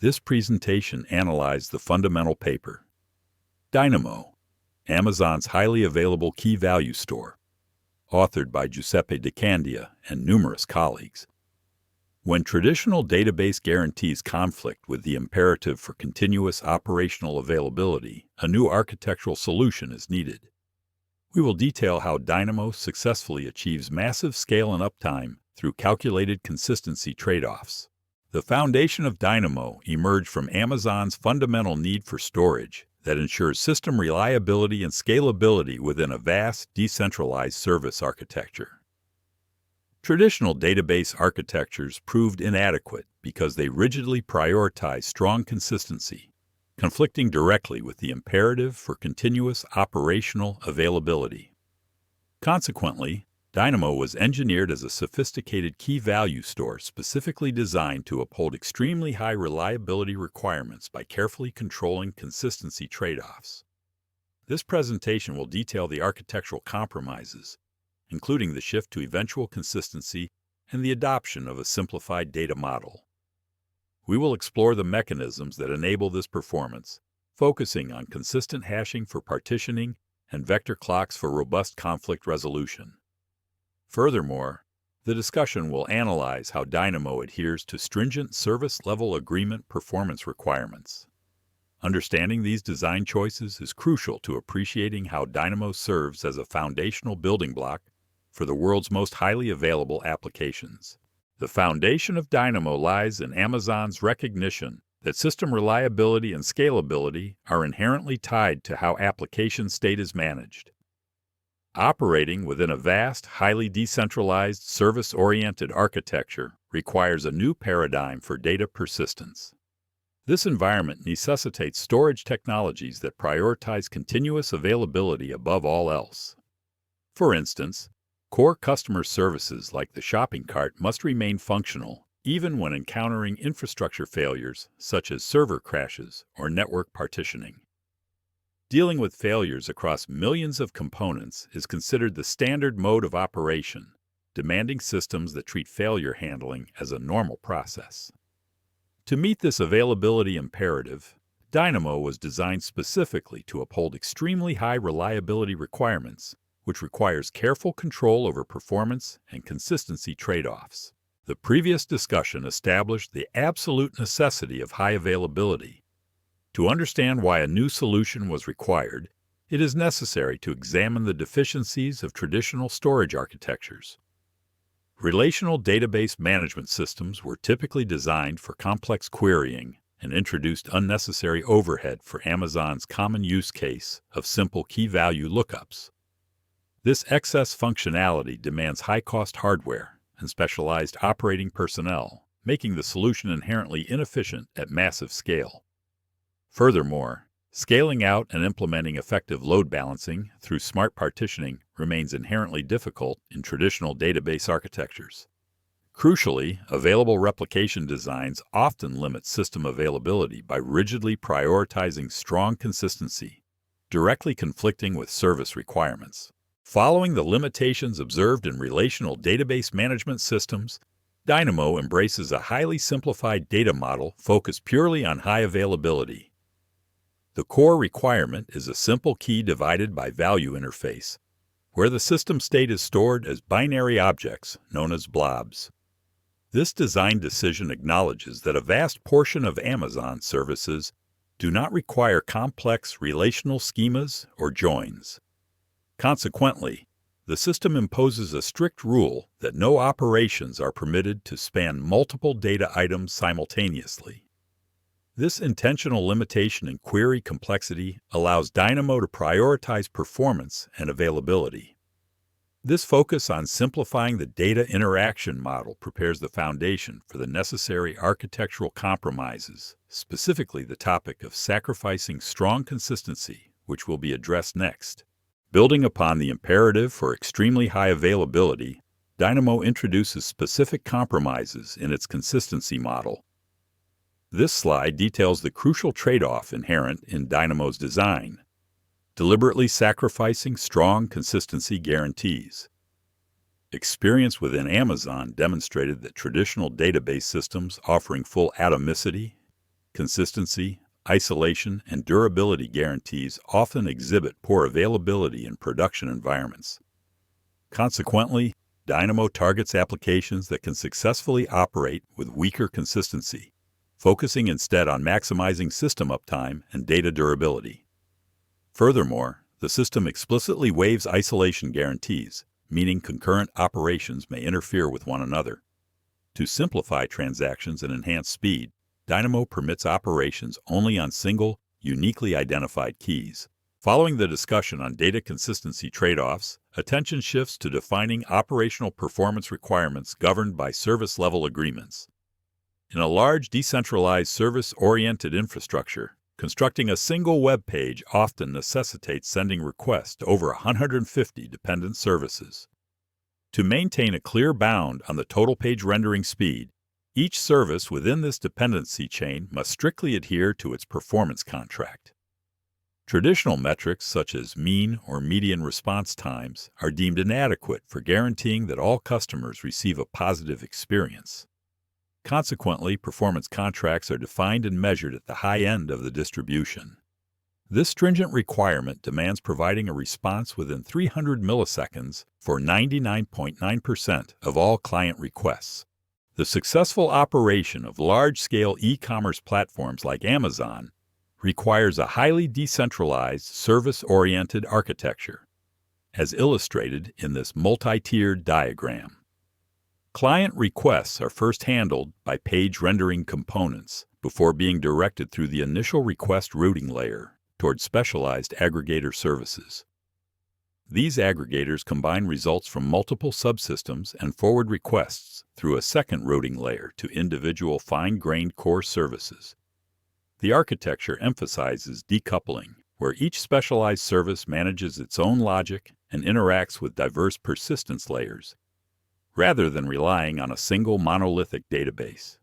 This presentation analyzed the fundamental paper, Dynamo, Amazon's highly available key-value store, authored by Giuseppe Di Candia and numerous colleagues. When traditional database guarantees conflict with the imperative for continuous operational availability, a new architectural solution is needed. We will detail how Dynamo successfully achieves massive scale and uptime through calculated consistency trade-offs. The foundation of Dynamo emerged from Amazon's fundamental need for storage that ensures system reliability and scalability within a vast, decentralized service architecture. Traditional database architectures proved inadequate because they rigidly prioritize strong consistency, conflicting directly with the imperative for continuous operational availability. Consequently, Dynamo was engineered as a sophisticated key-value store specifically designed to uphold extremely high reliability requirements by carefully controlling consistency trade-offs. This presentation will detail the architectural compromises, including the shift to eventual consistency and the adoption of a simplified data model. We will explore the mechanisms that enable this performance, focusing on consistent hashing for partitioning and vector clocks for robust conflict resolution. Furthermore, the discussion will analyze how Dynamo adheres to stringent service-level agreement performance requirements. Understanding these design choices is crucial to appreciating how Dynamo serves as a foundational building block for the world's most highly available applications. The foundation of Dynamo lies in Amazon's recognition that system reliability and scalability are inherently tied to how application state is managed. Operating within a vast, highly decentralized, service-oriented architecture requires a new paradigm for data persistence. This environment necessitates storage technologies that prioritize continuous availability above all else. For instance, core customer services like the shopping cart must remain functional even when encountering infrastructure failures such as server crashes or network partitioning. Dealing with failures across millions of components is considered the standard mode of operation, demanding systems that treat failure handling as a normal process. To meet this availability imperative, Dynamo was designed specifically to uphold extremely high reliability requirements, which requires careful control over performance and consistency trade-offs. The previous discussion established the absolute necessity of high availability. To understand why a new solution was required, it is necessary to examine the deficiencies of traditional storage architectures. Relational database management systems were typically designed for complex querying and introduced unnecessary overhead for Amazon's common use case of simple key-value lookups. This excess functionality demands high-cost hardware and specialized operating personnel, making the solution inherently inefficient at massive scale. Furthermore, scaling out and implementing effective load balancing through smart partitioning remains inherently difficult in traditional database architectures. Crucially, available replication designs often limit system availability by rigidly prioritizing strong consistency, directly conflicting with service requirements. Following the limitations observed in relational database management systems, Dynamo embraces a highly simplified data model focused purely on high availability. The core requirement is a simple key divided by value interface, where the system state is stored as binary objects known as blobs. This design decision acknowledges that a vast portion of Amazon services do not require complex relational schemas or joins. Consequently, the system imposes a strict rule that no operations are permitted to span multiple data items simultaneously. This intentional limitation in query complexity allows Dynamo to prioritize performance and availability. This focus on simplifying the data interaction model prepares the foundation for the necessary architectural compromises, specifically the topic of sacrificing strong consistency, which will be addressed next. Building upon the imperative for extremely high availability, Dynamo introduces specific compromises in its consistency model. This slide details the crucial trade-off inherent in Dynamo's design, deliberately sacrificing strong consistency guarantees. Experience within Amazon demonstrated that traditional database systems offering full atomicity, consistency, isolation, and durability guarantees often exhibit poor availability in production environments. Consequently, Dynamo targets applications that can successfully operate with weaker consistency, focusing instead on maximizing system uptime and data durability. Furthermore, the system explicitly waives isolation guarantees, meaning concurrent operations may interfere with one another. To simplify transactions and enhance speed, Dynamo permits operations only on single, uniquely identified keys. Following the discussion on data consistency trade-offs, attention shifts to defining operational performance requirements governed by service-level agreements. In a large decentralized service-oriented infrastructure, constructing a single web page often necessitates sending requests to over 150 dependent services. To maintain a clear bound on the total page rendering speed, each service within this dependency chain must strictly adhere to its performance contract. Traditional metrics such as mean or median response times are deemed inadequate for guaranteeing that all customers receive a positive experience. Consequently, performance contracts are defined and measured at the high end of the distribution. This stringent requirement demands providing a response within 300 milliseconds for 99.9% of all client requests. The successful operation of large-scale e-commerce platforms like Amazon requires a highly decentralized, service-oriented architecture, as illustrated in this multi-tiered diagram. Client requests are first handled by page rendering components before being directed through the initial request routing layer toward specialized aggregator services. These aggregators combine results from multiple subsystems and forward requests through a second routing layer to individual fine-grained core services. The architecture emphasizes decoupling, where each specialized service manages its own logic and interacts with diverse persistence layers, rather than relying on a single monolithic database.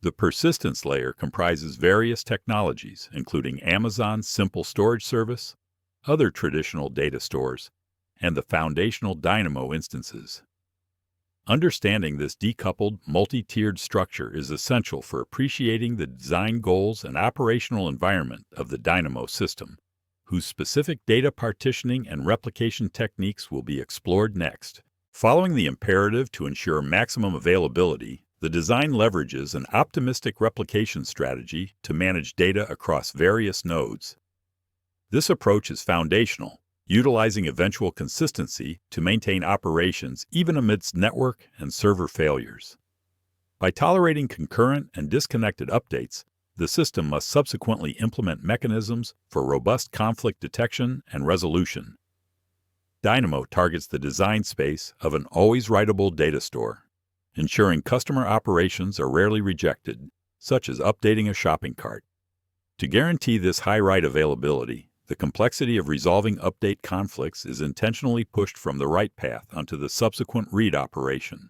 The persistence layer comprises various technologies, including Amazon's Simple Storage Service, other traditional data stores, and the foundational Dynamo instances. Understanding this decoupled, multi-tiered structure is essential for appreciating the design goals and operational environment of the Dynamo system, whose specific data partitioning and replication techniques will be explored next. Following the imperative to ensure maximum availability, the design leverages an optimistic replication strategy to manage data across various nodes. This approach is foundational, utilizing eventual consistency to maintain operations even amidst network and server failures. By tolerating concurrent and disconnected updates, the system must subsequently implement mechanisms for robust conflict detection and resolution. Dynamo targets the design space of an always writable data store, ensuring customer operations are rarely rejected, such as updating a shopping cart. To guarantee this high write availability, the complexity of resolving update conflicts is intentionally pushed from the write path onto the subsequent read operation.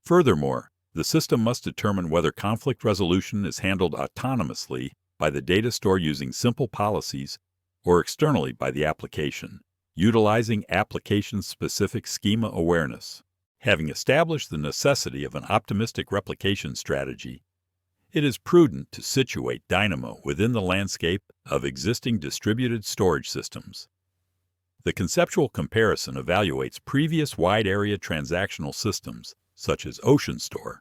Furthermore, the system must determine whether conflict resolution is handled autonomously by the data store using simple policies or externally by the application, utilizing application-specific schema awareness. Having established the necessity of an optimistic replication strategy, it is prudent to situate Dynamo within the landscape of existing distributed storage systems. The conceptual comparison evaluates previous wide-area transactional systems, such as OceanStore,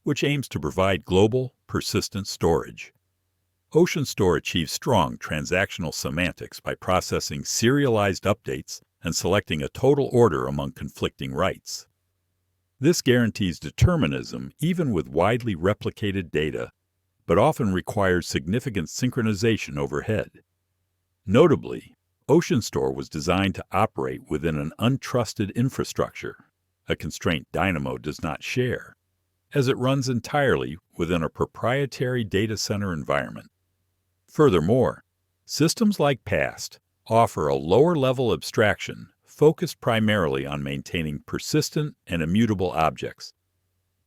which aims to provide global, persistent storage. OceanStore achieves strong transactional semantics by processing serialized updates and selecting a total order among conflicting writes. This guarantees determinism even with widely replicated data, but often requires significant synchronization overhead. Notably, OceanStore was designed to operate within an untrusted infrastructure, a constraint Dynamo does not share, as it runs entirely within a proprietary data center environment. Furthermore, systems like PAST offer a lower-level abstraction focused primarily on maintaining persistent and immutable objects.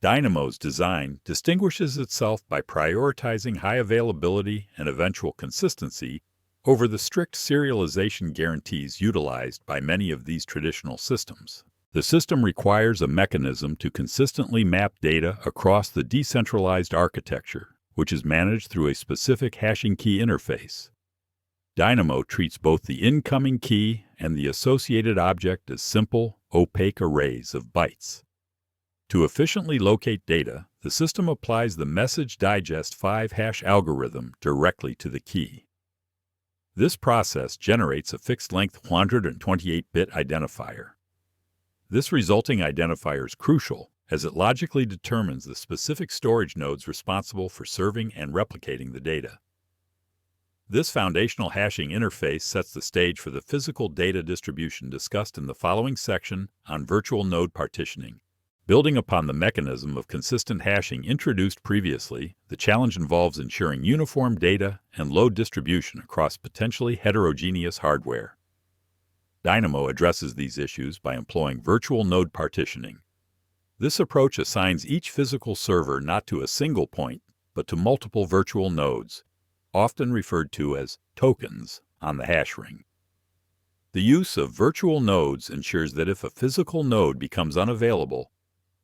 Dynamo's design distinguishes itself by prioritizing high availability and eventual consistency over the strict serialization guarantees utilized by many of these traditional systems. The system requires a mechanism to consistently map data across the decentralized architecture, which is managed through a specific hashing key interface. Dynamo treats both the incoming key and the associated object as simple, opaque arrays of bytes. To efficiently locate data, the system applies the message digest 5-hash algorithm directly to the key. This process generates a fixed-length 128-bit identifier. This resulting identifier is crucial, as it logically determines the specific storage nodes responsible for serving and replicating the data. This foundational hashing interface sets the stage for the physical data distribution discussed in the following section on virtual node partitioning. Building upon the mechanism of consistent hashing introduced previously, the challenge involves ensuring uniform data and load distribution across potentially heterogeneous hardware. Dynamo addresses these issues by employing virtual node partitioning. This approach assigns each physical server not to a single point, but to multiple virtual nodes, often referred to as tokens, on the hash ring. The use of virtual nodes ensures that if a physical node becomes unavailable,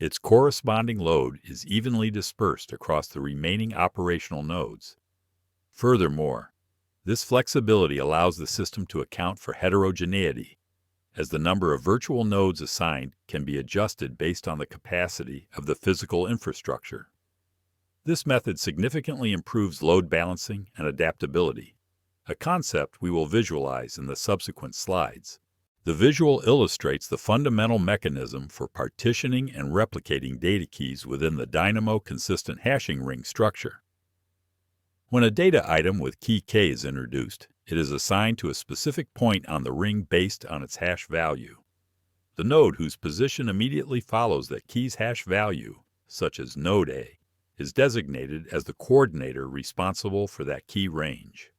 its corresponding load is evenly dispersed across the remaining operational nodes. Furthermore, this flexibility allows the system to account for heterogeneity, as the number of virtual nodes assigned can be adjusted based on the capacity of the physical infrastructure. This method significantly improves load balancing and adaptability, a concept we will visualize in the subsequent slides. The visual illustrates the fundamental mechanism for partitioning and replicating data keys within the Dynamo consistent hashing ring structure. When a data item with key K is introduced, it is assigned to a specific point on the ring based on its hash value. The node whose position immediately follows that key's hash value, such as node A, is designated as the coordinator responsible for that key range.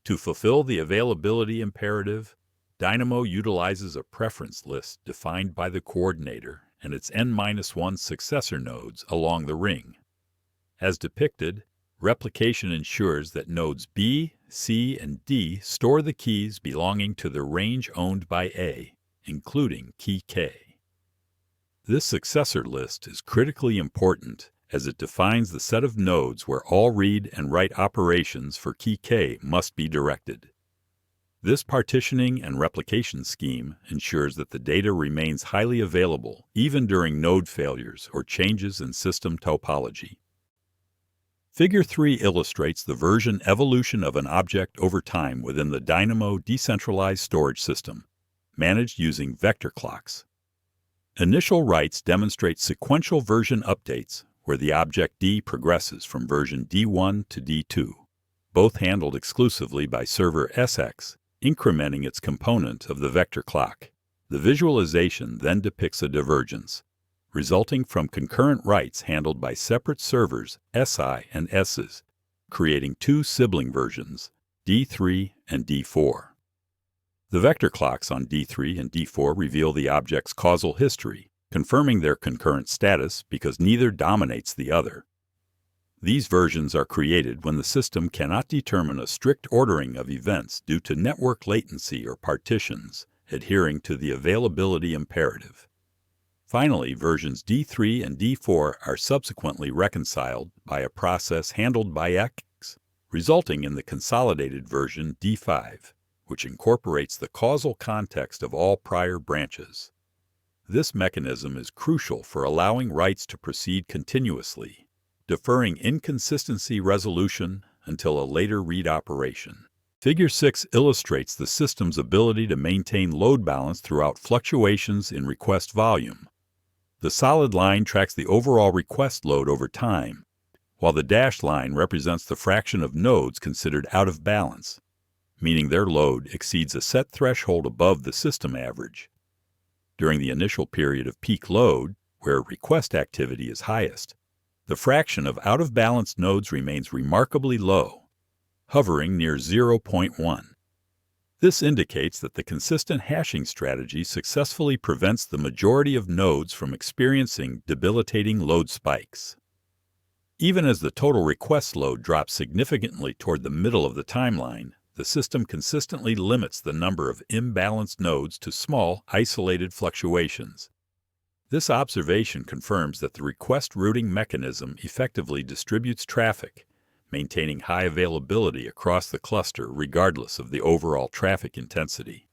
To fulfill the availability imperative, Dynamo utilizes a preference list defined by the coordinator and its n-1 successor nodes along the ring. As depicted, replication ensures that nodes B, C, and D store the keys belonging to the range owned by A, including key K. This successor list is critically important as it defines the set of nodes where all read and write operations for key K must be directed. This partitioning and replication scheme ensures that the data remains highly available even during node failures or changes in system topology. Figure 3 illustrates the version evolution of an object over time within the Dynamo decentralized storage system, managed using vector clocks. Initial writes demonstrate sequential version updates where the object D progresses from version D1 to D2, both handled exclusively by server SX, incrementing its component of the vector clock. The visualization then depicts a divergence, resulting from concurrent writes handled by separate servers SI and S's, creating two sibling versions, D3 and D4. The vector clocks on D3 and D4 reveal the object's causal history, confirming their concurrent status because neither dominates the other. These versions are created when the system cannot determine a strict ordering of events due to network latency or partitions, adhering to the availability imperative. Finally, versions D3 and D4 are subsequently reconciled by a process handled by X, resulting in the consolidated version D5, which incorporates the causal context of all prior branches. This mechanism is crucial for allowing writes to proceed continuously, deferring inconsistency resolution until a later read operation. Figure 6 illustrates the system's ability to maintain load balance throughout fluctuations in request volume. The solid line tracks the overall request load over time, while the dashed line represents the fraction of nodes considered out of balance, meaning their load exceeds a set threshold above the system average. During the initial period of peak load, where request activity is highest, the fraction of out-of-balance nodes remains remarkably low, hovering near 0.1. This indicates that the consistent hashing strategy successfully prevents the majority of nodes from experiencing debilitating load spikes. Even as the total request load drops significantly toward the middle of the timeline, the system consistently limits the number of imbalanced nodes to small, isolated fluctuations. This observation confirms that the request routing mechanism effectively distributes traffic, maintaining high availability across the cluster regardless of the overall traffic intensity.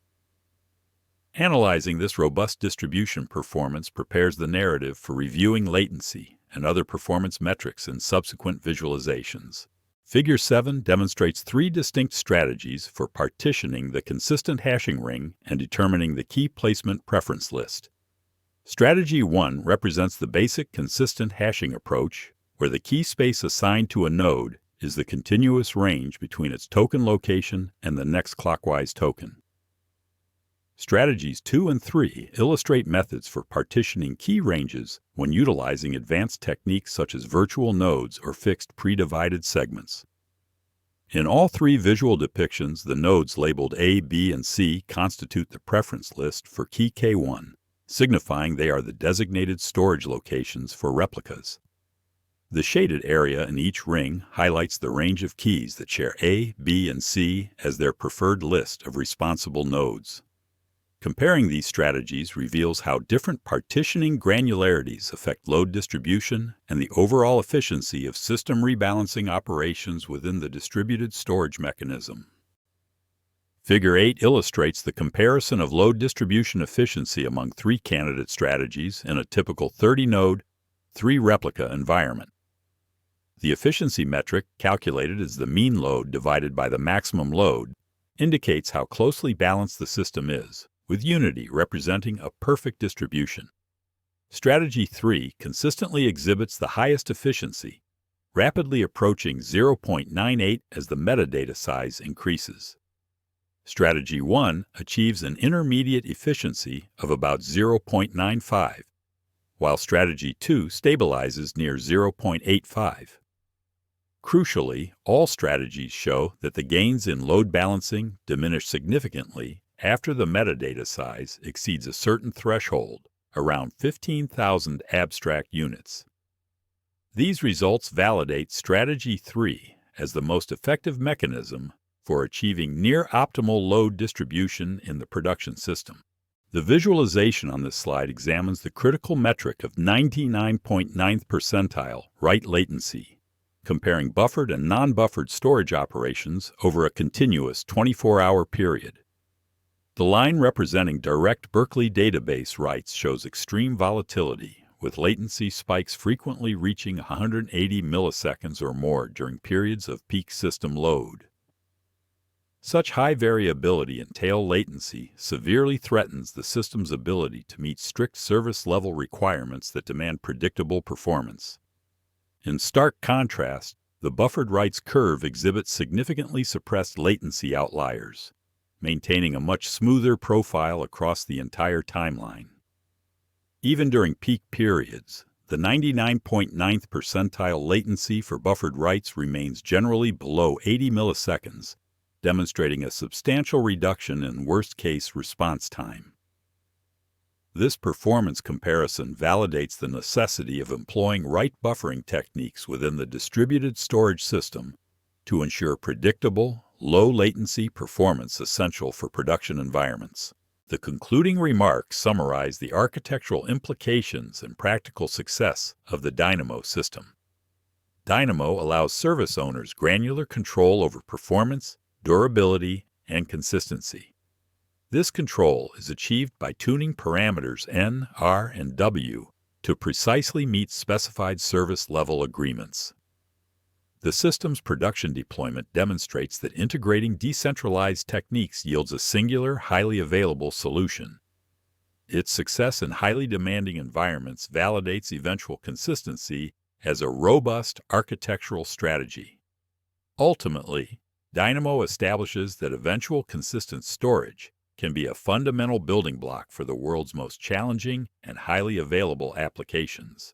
Analyzing this robust distribution performance prepares the narrative for reviewing latency and other performance metrics in subsequent visualizations. Figure 7 demonstrates 3 distinct strategies for partitioning the consistent hashing ring and determining the key placement preference list. Strategy 1 represents the basic consistent hashing approach, where the key space assigned to a node is the continuous range between its token location and the next clockwise token. Strategies 2 and 3 illustrate methods for partitioning key ranges when utilizing advanced techniques such as virtual nodes or fixed pre-divided segments. In all 3 visual depictions, the nodes labeled A, B, and C constitute the preference list for key K1, signifying they are the designated storage locations for replicas. The shaded area in each ring highlights the range of keys that share A, B, and C as their preferred list of responsible nodes. Comparing these strategies reveals how different partitioning granularities affect load distribution and the overall efficiency of system rebalancing operations within the distributed storage mechanism. Figure 8 illustrates the comparison of load distribution efficiency among 3 candidate strategies in a typical 30-node, 3-replica environment. The efficiency metric, calculated as the mean load divided by the maximum load, indicates how closely balanced the system is, with unity representing a perfect distribution. Strategy 3 consistently exhibits the highest efficiency, rapidly approaching 0.98 as the metadata size increases. Strategy 1 achieves an intermediate efficiency of about 0.95, while Strategy 2 stabilizes near 0.85. Crucially, all strategies show that the gains in load balancing diminish significantly after the metadata size exceeds a certain threshold, around 15,000 abstract units. These results validate Strategy 3 as the most effective mechanism for achieving near-optimal load distribution in the production system. The visualization on this slide examines the critical metric of 99.9th percentile write latency, comparing buffered and non-buffered storage operations over a continuous 24-hour period. The line representing direct Berkeley database writes shows extreme volatility, with latency spikes frequently reaching 180 milliseconds or more during periods of peak system load. Such high variability in tail latency severely threatens the system's ability to meet strict service level requirements that demand predictable performance. In stark contrast, the buffered writes curve exhibits significantly suppressed latency outliers, maintaining a much smoother profile across the entire timeline. Even during peak periods, the 99.9th percentile latency for buffered writes remains generally below 80 milliseconds, demonstrating a substantial reduction in worst-case response time. This performance comparison validates the necessity of employing write buffering techniques within the distributed storage system to ensure predictable, low-latency performance essential for production environments. The concluding remarks summarize the architectural implications and practical success of the Dynamo system. Dynamo allows service owners granular control over performance, durability, and consistency. This control is achieved by tuning parameters N, R, and W to precisely meet specified service level agreements. The system's production deployment demonstrates that integrating decentralized techniques yields a singular, highly available solution. Its success in highly demanding environments validates eventual consistency as a robust architectural strategy. Ultimately, Dynamo establishes that eventual consistent storage can be a fundamental building block for the world's most challenging and highly available applications.